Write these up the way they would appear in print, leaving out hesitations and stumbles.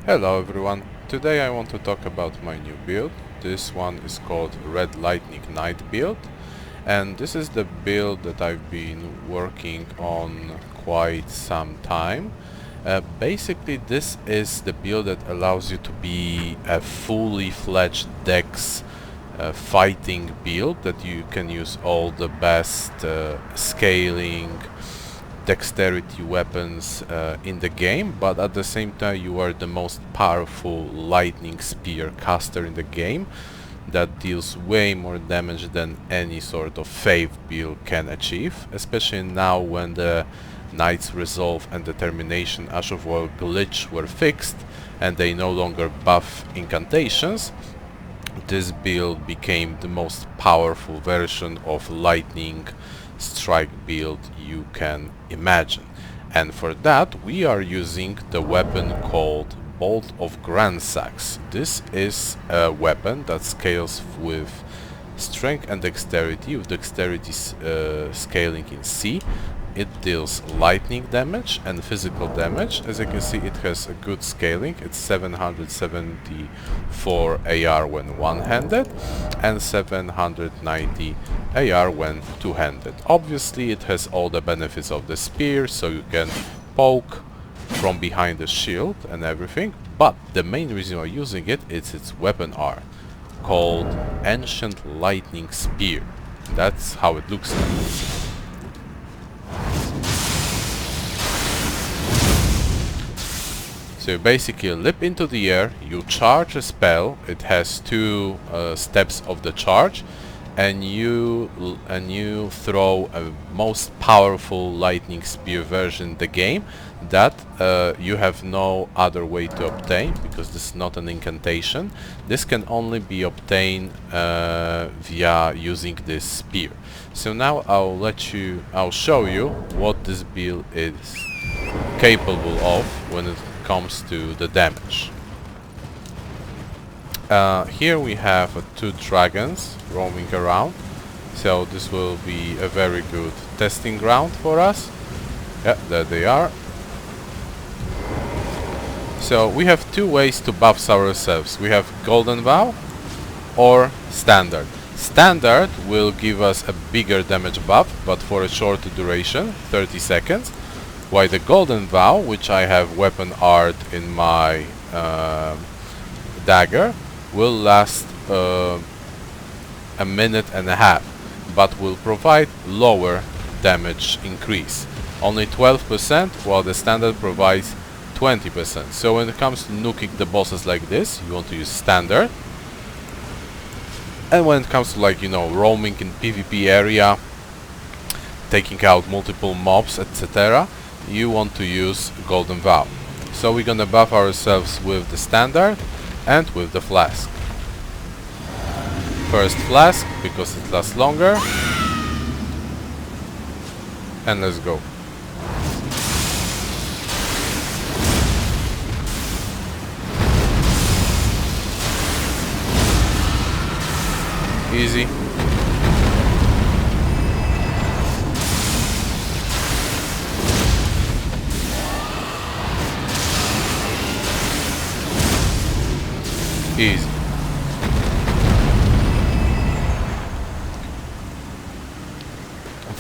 Hello everyone, today I want to talk about my new build. This one is called Red Lightning Knight build, and this is the build that I've been working on quite some time. Basically this is the build that allows you to be a fully fledged DEX fighting build, that you can use all the best scaling dexterity weapons in the game, but at the same time you are the most powerful lightning spear caster in the game that deals way more damage than any sort of Faith build can achieve, especially now when the Knight's Resolve and Determination Ash of War glitch were fixed and they no longer buff incantations. This build became the most powerful version of lightning strike build you can imagine, and for that we are using the weapon called Bolt of Gransax. This is a weapon that scales with strength and dexterity, with dexterity scaling in C. It deals lightning damage and physical damage. As you can see, it has a good scaling. It's 774 AR when one-handed and 790 AR when two-handed. Obviously it has all the benefits of the spear, so you can poke from behind the shield and everything, but the main reason why using it is its weapon art called Ancient Lightning Spear. That's how it looks like. So you basically leap into the air, you charge a spell. It has two steps of the charge, and you throw a most powerful lightning spear version in the game that you have no other way to obtain, because this is not an incantation. This can only be obtained via using this spear. So now I'll show you what this build is capable of when it comes to the damage. Here we have two dragons roaming around, so this will be a very good testing ground for us. Yeah, there they are. So we have two ways to buff ourselves. We have Golden Vow or Standard. Standard will give us a bigger damage buff, but for a shorter duration, 30 seconds. While the Golden Vow, which I have weapon art in my dagger, will last a minute and a half, but will provide lower damage increase. Only 12%, while the Standard provides 20%. So when it comes to nuking the bosses like this, you want to use Standard. And when it comes to, like, you know, roaming in PvP area, taking out multiple mobs, etc., you want to use Golden Vow. So we're gonna buff ourselves with the Standard and with the Flask. First Flask, because it lasts longer. And let's go. Easy. Easy.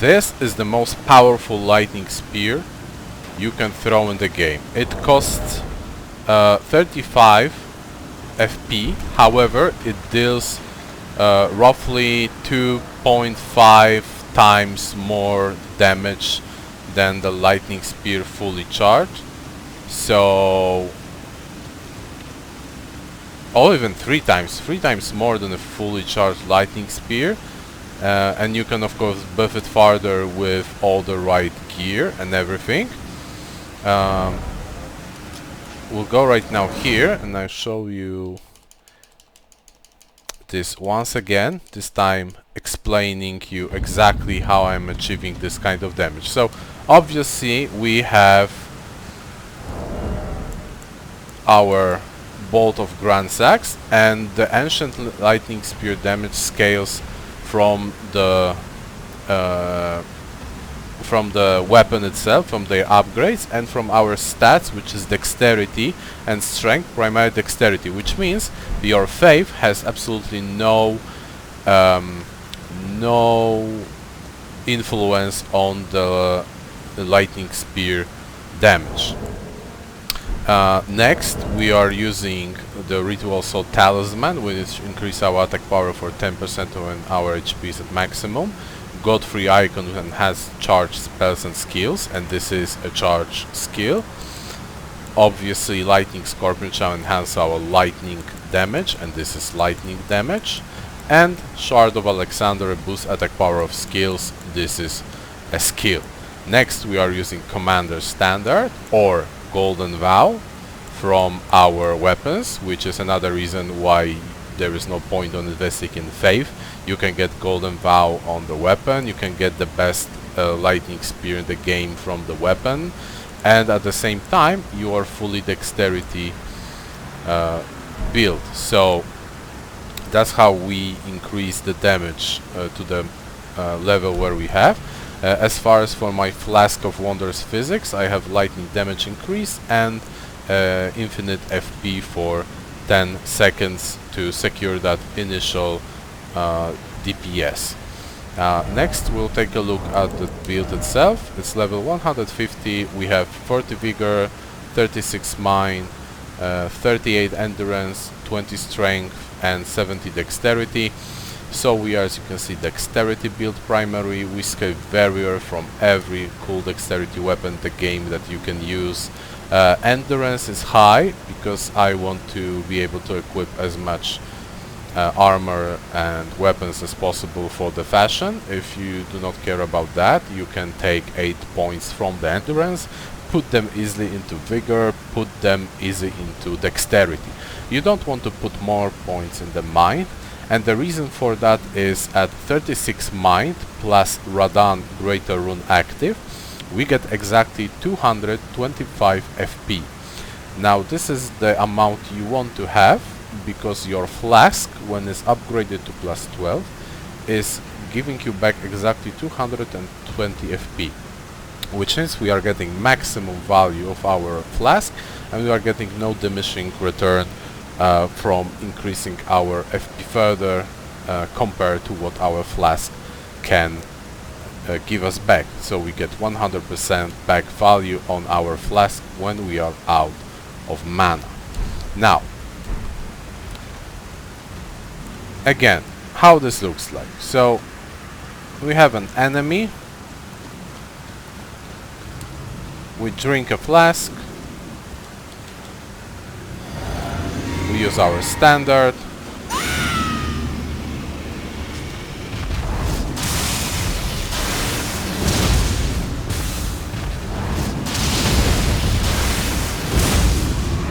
This is the most powerful lightning spear you can throw in the game. It costs 35 FP, however it deals roughly 2.5 times more damage than the lightning spear fully charged. So, or even 3 times more than a fully charged lightning spear. And you can of course buff it farther with all the right gear and everything. We'll go right now here and I'll show you this once again, this time explaining you exactly how I'm achieving this kind of damage. So obviously we have our Bolt of Gransax, and the Ancient Lightning Spear damage scales from the from the weapon itself, from their upgrades, and from our stats, which is dexterity and strength, primarily dexterity, which means your faith has absolutely no influence on the lightning spear damage. Next, we are using the ritual soul talisman, which increase our attack power for 10% when our HP is at maximum. God-free icon and has charged spells and skills, and this is a charge skill. Obviously, lightning scorpion shall enhance our lightning damage, and this is lightning damage. And Shard of Alexander boosts attack power of skills. This is a skill. Next, we are using Commander Standard or Golden Vow from our weapons, which is another reason why there is no point on investing in faith. You can get Golden Vow on the weapon, you can get the best lightning spear in the game from the weapon, and at the same time you are fully dexterity build. So that's how we increase the damage to the level where we have. As far as for my Flask of Wonders physics, I have lightning damage increase and infinite FP for 10 seconds to secure that initial DPS. Next, we'll take a look at the build itself. It's level 150. We have 40 vigor, 36 mind, 38 endurance, 20 strength, and 70 dexterity. So we are, as you can see, dexterity build primary. We scale barrier from every cool dexterity weapon in the game that you can use. Endurance is high because I want to be able to equip as much armor and weapons as possible for the fashion. If you do not care about that, you can take 8 points from the endurance, put them easily into vigor, put them easily into dexterity. You don't want to put more points in the mind, and the reason for that is at 36 mind plus Radan Greater Rune active, we get exactly 225 FP. Now this is the amount you want to have, because your flask, when it's upgraded to plus 12, is giving you back exactly 220 FP, which means we are getting maximum value of our flask, and we are getting no diminishing return from increasing our FP further compared to what our flask can give us back. So we get 100% back value on our flask when we are out of mana. Now, again, how this looks like. So we have an enemy, we drink a flask, we use our standard,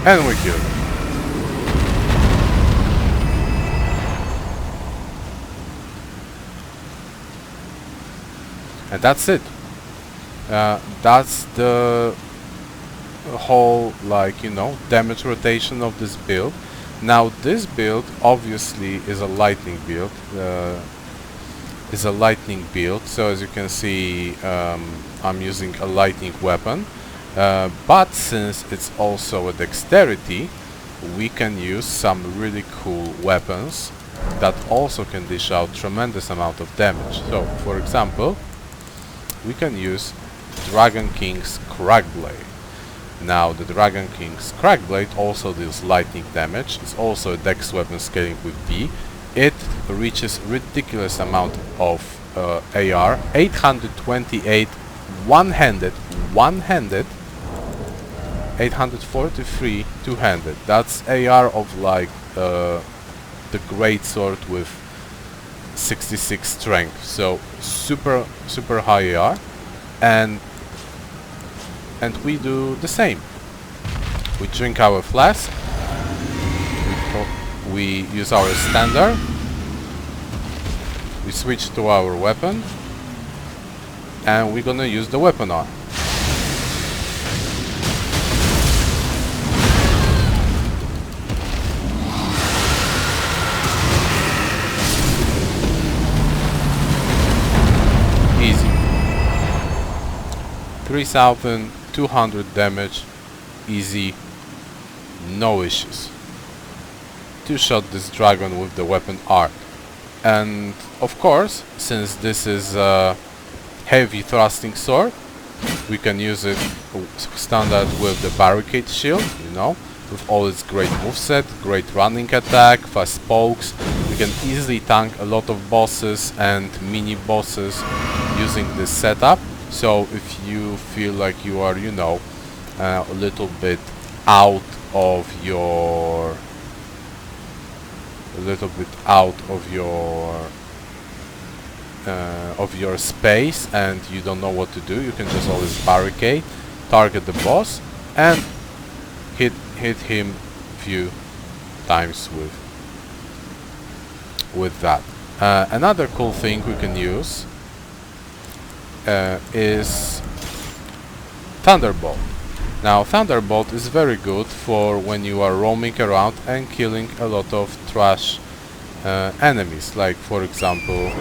and we kill them. And that's it. That's the whole, like, you know, damage rotation of this build. Now this build obviously is a lightning build. So as you can see, I'm using a lightning weapon. But since it's also a dexterity, we can use some really cool weapons that also can dish out tremendous amount of damage. So, for example, we can use Dragon King's Crackblade. Now, the Dragon King's Crackblade also deals lightning damage. It's also a dex weapon scaling with B. It reaches ridiculous amount of AR, 828 one-handed, 843 two-handed. That's AR of like the great sword with 66 strength. So super high AR, and we do the same. We drink our flask, we use our standard, we switch to our weapon, and we're gonna use the weapon arm. Easy. 3200 damage, easy, no issues. Two-shot this dragon with the weapon art. And of course, since this is a heavy thrusting sword, we can use it standard with the barricade shield, you know, with all its great moveset, great running attack, fast pokes. We can easily tank a lot of bosses and mini bosses using this setup. So if you feel like you are, you know, a little bit out of your space and you don't know what to do, you can just always barricade, target the boss, and hit him few times with that. Another cool thing we can use is Thunderbolt. Now Thunderbolt is very good for when you are roaming around and killing a lot of trash enemies, like for example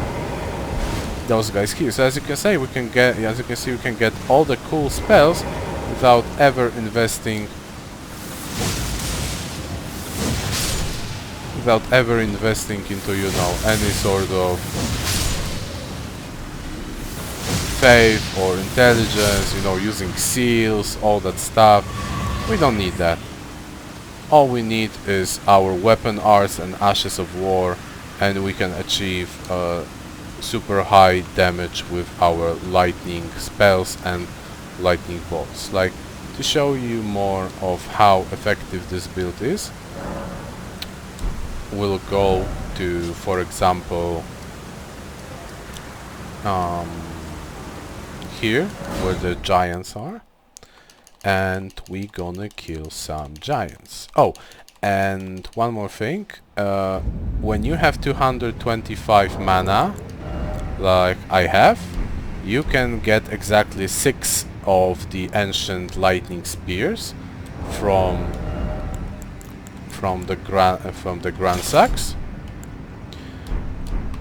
those guys here. So as you can see, we can get all the cool spells without ever investing into, you know, any sort of faith or intelligence, you know, using seals, all that stuff. We don't need that. All we need is our weapon arts and ashes of war, and we can achieve super high damage with our lightning spells and lightning bolts. Like, to show you more of how effective this build is, we'll go to, for example, here where the giants are, and we gonna kill some giants. Oh, and one more thing, when you have 225 mana like I have, you can get exactly 6 of the ancient lightning spears from the Gransax.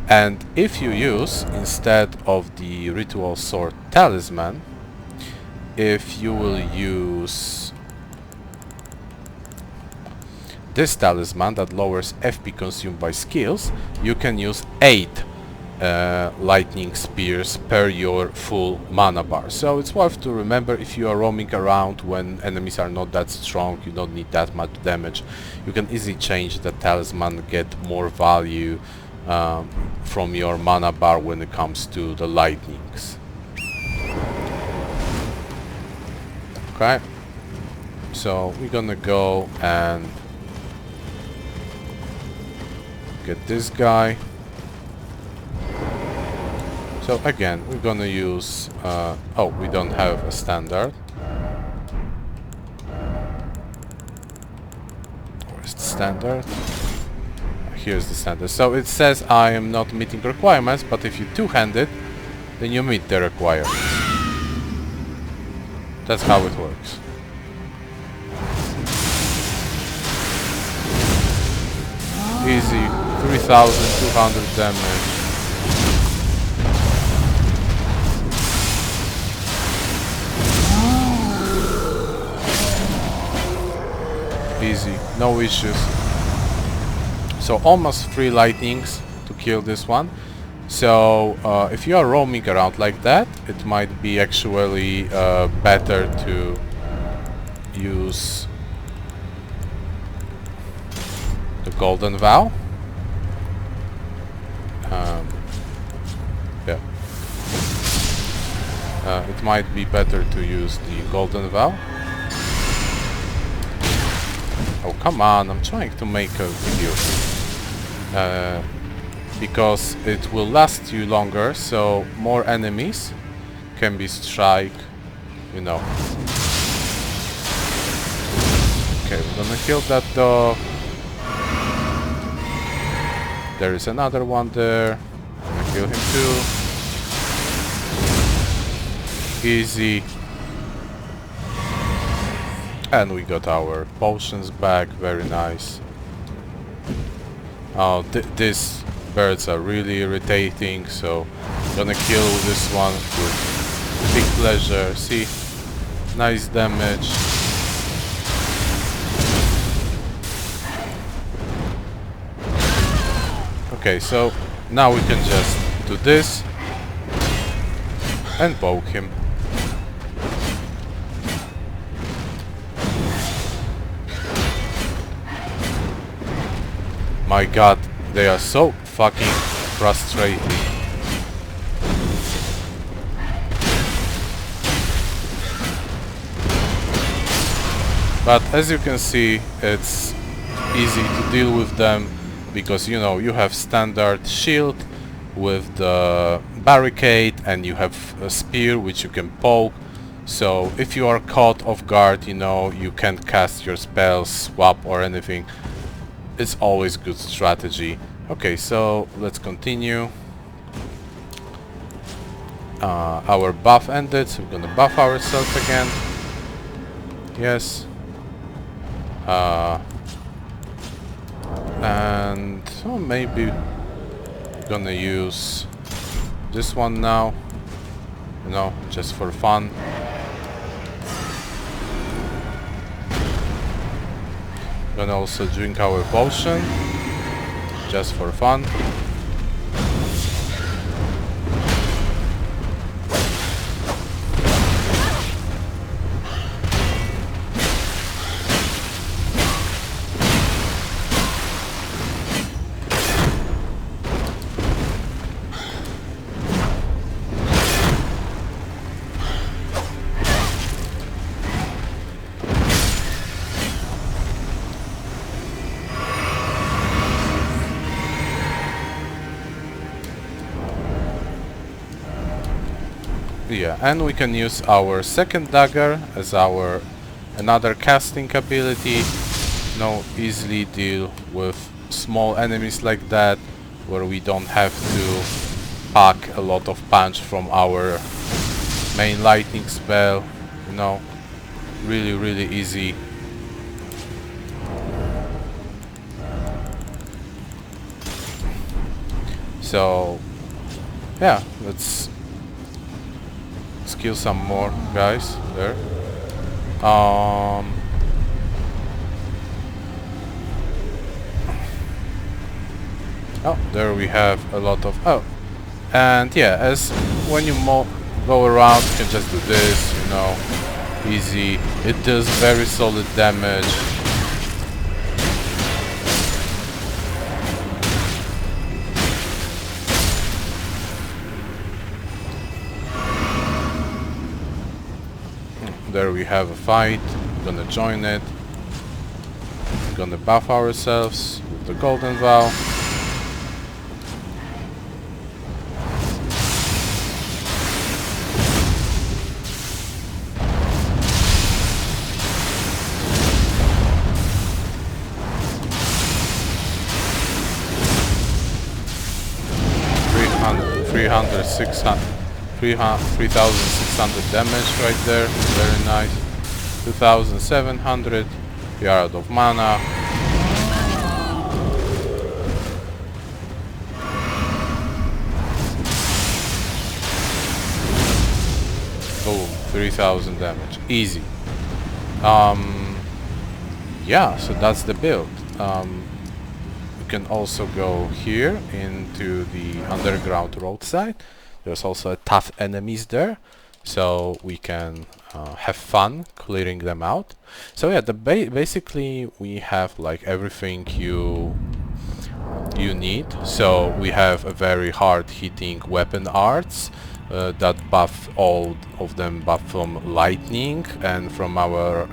And if you use, instead of the ritual sword talisman, if you will use this talisman that lowers FP consumed by skills, you can use 8 lightning spears per your full mana bar. So it's worth to remember if you are roaming around when enemies are not that strong, you don't need that much damage, you can easily change the talisman, get more value from your mana bar when it comes to the lightnings. Okay, so we're gonna go and get this guy. So again, we're gonna use oh, we don't have a standard. Where's the standard? Here's the standard. So it says I am not meeting requirements, but if you two-hand it, then you meet the requirements. That's how it works. Easy, 3200 damage. Easy, no issues. So almost 3 lightnings to kill this one. So if you are roaming around like that, it might be actually better to use the Golden Vow. Yeah. It might be better to use the Golden Vow. Oh, come on, I'm trying to make a video. Because it will last you longer, so more enemies can be strike, you know. Okay, we're gonna kill that dog. There is another one there. I'm gonna kill him too. Easy. And we got our potions back, very nice. Oh, these birds are really irritating, so I'm gonna kill this one with big pleasure. See, Nice damage. Okay, so now we can just do this and poke him. My god, they are so fucking frustrating. But as you can see, it's easy to deal with them because, you know, you have standard shield with the barricade and you have a spear which you can poke. So if you are caught off guard, you know, you can't cast your spells, swap or anything. It's always good strategy. Okay, so let's continue. Our buff ended, so we're gonna buff ourselves again. Yes. And maybe gonna use this one now, you know, just for fun. Gonna also drink our potion just for fun. 3. And we can use our second dagger as our another casting ability. Now easily deal with small enemies like that, where we don't have to pack a lot of punch from our main lightning spell. You know, really easy. So yeah, let's kill some more guys there. Oh, there we have a lot of... Oh, and yeah, as when you go around, you can just do this, you know, easy. It does very solid damage. There we have a fight. We're gonna join it. We're gonna buff ourselves with the golden vow. $3,600 damage right there, very nice. 2,700. We are out of mana. Boom, 3,000 damage, easy. Yeah, so that's the build. We can also go here into the underground roadside. There's also tough enemies there, so we can have fun clearing them out. So yeah, basically we have like everything you need. So we have a very hard hitting weapon arts that buff, all of them buff from lightning and from our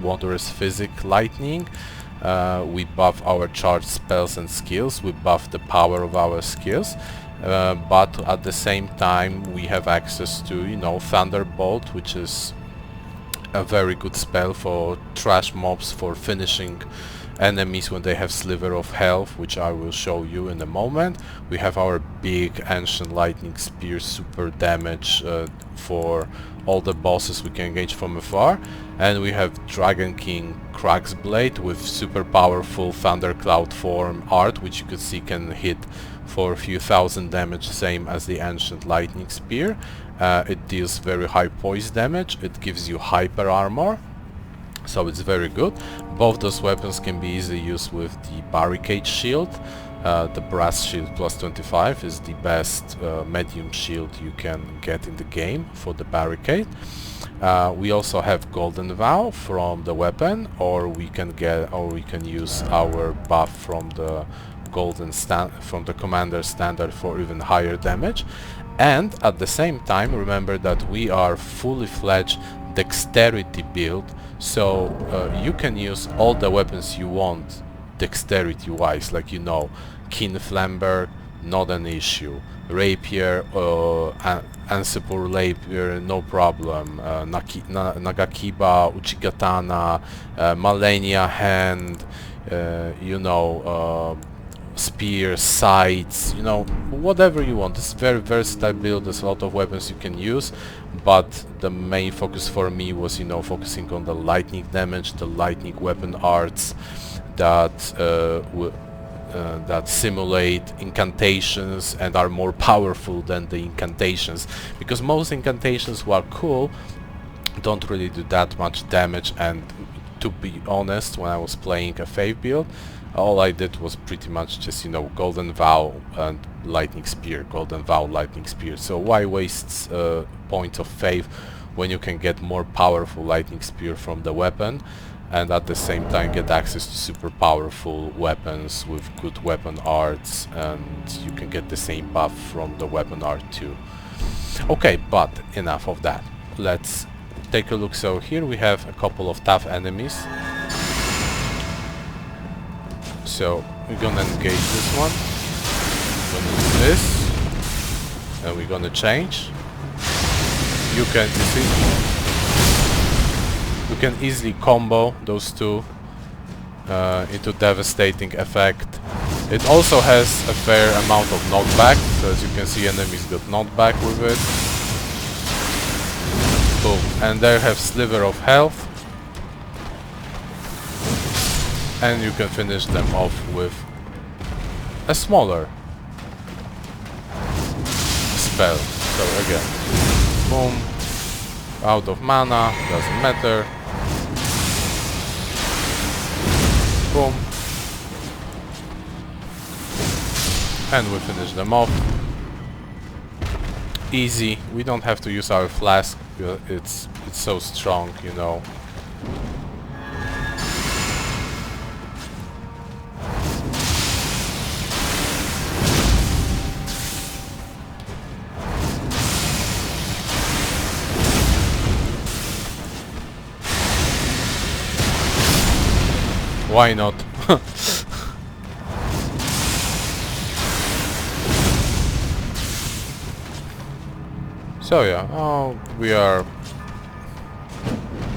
wondrous physic lightning. We buff our charged spells and skills, we buff the power of our skills, but at the same time we have access to, you know, Thunderbolt, which is a very good spell for trash mobs, for finishing enemies when they have sliver of health, which I will show you in a moment. We have our big ancient lightning spear, super damage for all the bosses we can engage from afar. And we have Dragon King Crag's Blade with super powerful Thundercloud form art, which you could see can hit for a few thousand damage, same as the Ancient Lightning Spear. It deals very high poise damage, it gives you hyper armor, so it's very good. Both those weapons can be easily used with the Barricade Shield. The Brass Shield plus 25 is the best medium shield you can get in the game for the Barricade. We also have Golden Vow from the weapon, or we can use our buff from the from the Commander Standard for even higher damage. And at the same time, remember that we are fully fledged dexterity build, so you can use all the weapons you want dexterity wise, like, you know, Keen Flamberg, not an issue. Rapier, Ansipur Rapier, no problem. Nagakiba, Uchigatana, Malenia Hand, you know, Spear, Sights, you know, whatever you want. It's very versatile build, there's a lot of weapons you can use, but the main focus for me was, you know, focusing on the lightning damage, the lightning weapon arts that that simulate incantations and are more powerful than the incantations, because most incantations who are cool don't really do that much damage. And to be honest, when I was playing a Faith build, all I did was pretty much just, you know, Golden Vow and Lightning Spear, Golden Vow, Lightning Spear. So why waste points of Faith when you can get more powerful Lightning Spear from the weapon, and at the same time get access to super powerful weapons with good weapon arts, and you can get the same buff from the weapon art too. Okay, but enough of that. Let's take a look. So here we have a couple of tough enemies. So we're gonna engage this one, we're gonna do this, and we're gonna change. You can easily combo those two into devastating effect. It also has a fair amount of knockback, so as you can see, enemies got knockback with it. Boom, and there have Sliver of Health. And you can finish them off with a smaller spell. So again, boom, out of mana, doesn't matter. Boom. And we finish them off. Easy, we don't have to use our flask, it's so strong, you know. Why not? So yeah, oh, we are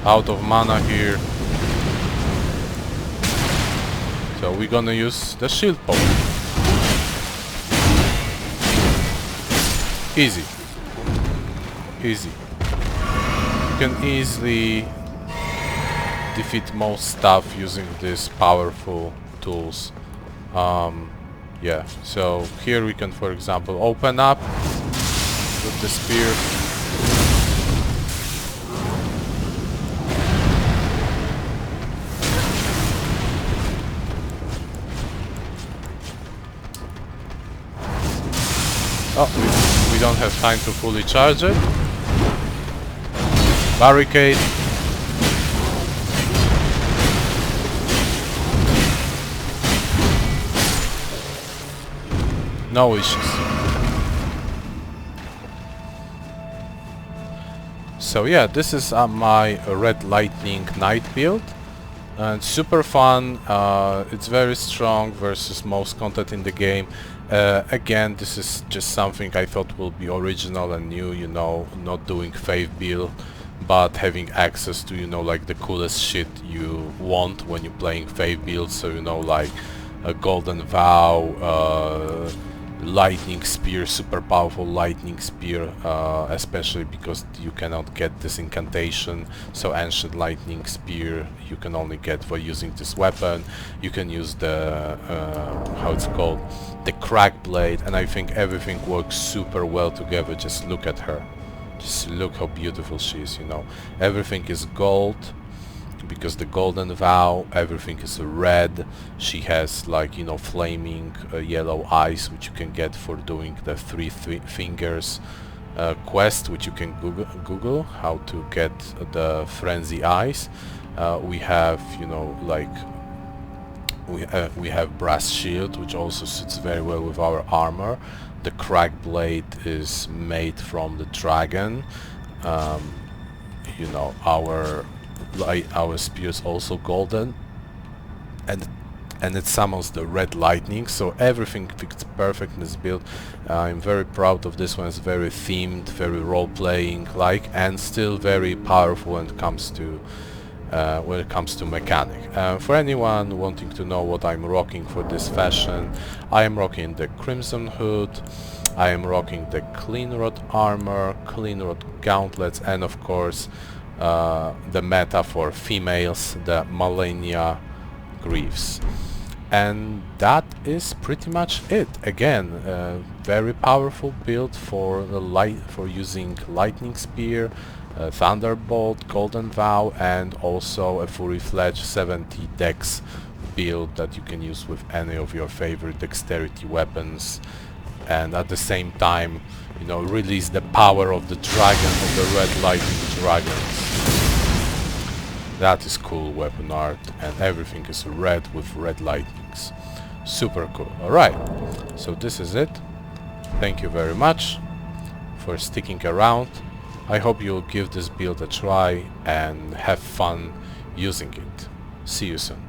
out of mana here. So we're gonna use the shield poke. Easy. Easy. You can easily defeat most stuff using these powerful tools. Yeah, so here we can, for example, open up with the spear. Oh, we don't have time to fully charge it. Barricade. No issues. So yeah, this is my Red Lightning Knight build, and super fun. It's very strong versus most content in the game. Again, this is just something I thought will be original and new, you know, not doing Faith build, but having access to, you know, like the coolest shit you want when you're playing Faith build. So, you know, like a Golden Vow, lightning spear, super powerful lightning spear, especially because you cannot get this incantation. So ancient lightning spear you can only get for using this weapon. You can use the how it's called, the crack blade, and I think everything works super well together. Just look at her, just look how beautiful she is, you know. Everything is gold because the golden vow, everything is red. She has, like, you know, flaming yellow eyes, which you can get for doing the three fingers quest, which you can Google how to get the frenzy eyes. We have, you know, like, we have brass shield, which also suits very well with our armor. The crack blade is made from the dragon. You know, our spear is also golden, and it summons the red lightning, so everything fits perfect in this build. I'm very proud of this one. It's very themed, very role-playing like, and still very powerful when it comes to mechanic. For anyone wanting to know what I'm rocking for this fashion, I am rocking the Crimson Hood, I am rocking the Clean Rod armor, Clean Rod gauntlets, and of course the meta for females, the Malenia Greaves. And that is pretty much it. Again, very powerful build for using Lightning Spear, Thunderbolt, Golden Vow, and also a Fury Fledge 70 DEX build that you can use with any of your favorite dexterity weapons, and at the same time, you know, release the power of the dragon, of the red lightning dragons. That is cool weapon art, and everything is red with red lightnings. Super cool. Alright, so this is it. Thank you very much for sticking around. I hope you'll give this build a try and have fun using it. See you soon.